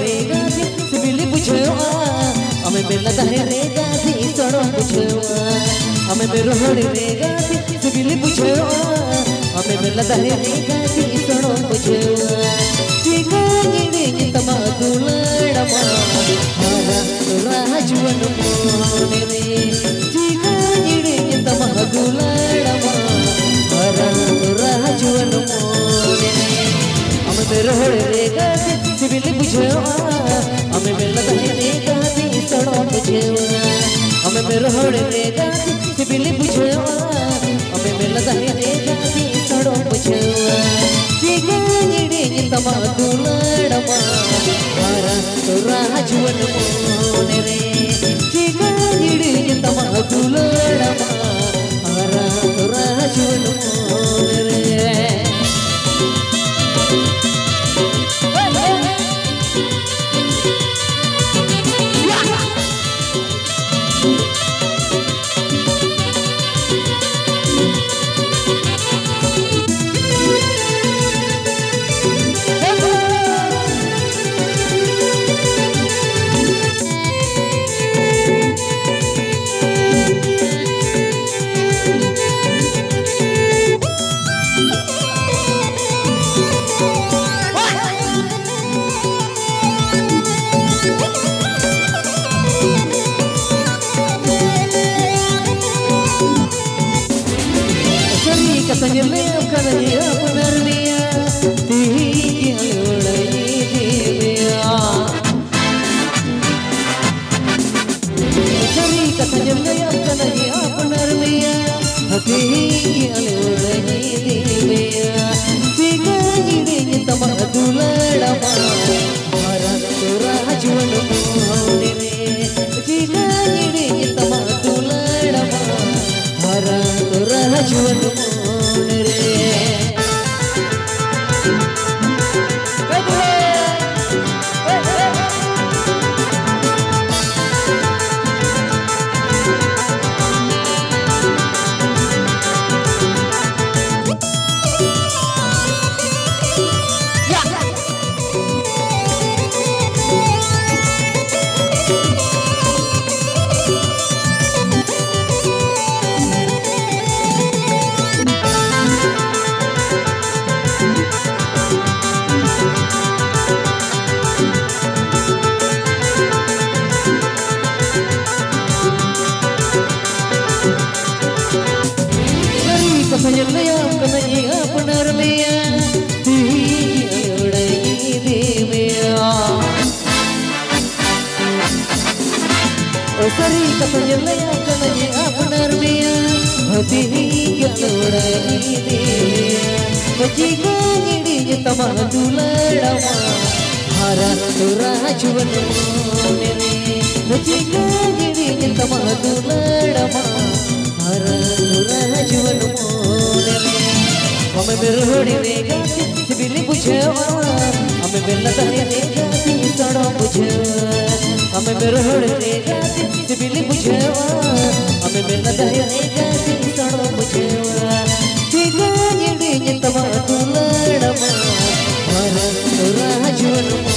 रेगा सिबिली बुझवा अमे बेला दहे रेगा सड़ो बुझवा अमे बेरोहड़ रेगा सिबिली बुझवा अमे बेला दहे रेगा सड़ो बुझवा चिगानी तमा दुलड़मा हरा राजवन मोने रे चिगानी तमा दुलड़मा हरा राजवन मोने अमे बेरोहड़ रेगा सिबिली बुझवा अमे बेला दहे रेगा सड़ो बुझवा अमे बेरोहड़ रेगा सिबिली बुझवा अमे बेला दहे रेगा सड़ो बुझवा चिगानी तमा दुलड़मा हरा राजवन मोने रे चिगानी तमा दुलड़मा हरा राजवन मोने रे katanya leo kananya benar dia tinggi lulai dia cari katanya leo kananya benar dia tinggi lulai dia tiga ini tamah duladama hara rajuan mohone tiga ini tamah duladama hara rajuan Sayang kenanya benar dia tinggi lulai dia sari katanya sayang kenanya benar dia tinggi lulai dia jika ini tamah duladama hara rajuan moone re jika ini tamah duladama hara rajuan अमे बेरोहड़ी रेगा सिबिली बुझवा अमे बेला दहे रेगा सड़ो बुझवा अमे बेरोहड़ी रेगा सिबिली बुझवा अमे बेला दहे रेगा सड़ो बुझवा चिगानी तमा दुलड़मा हरा राजवन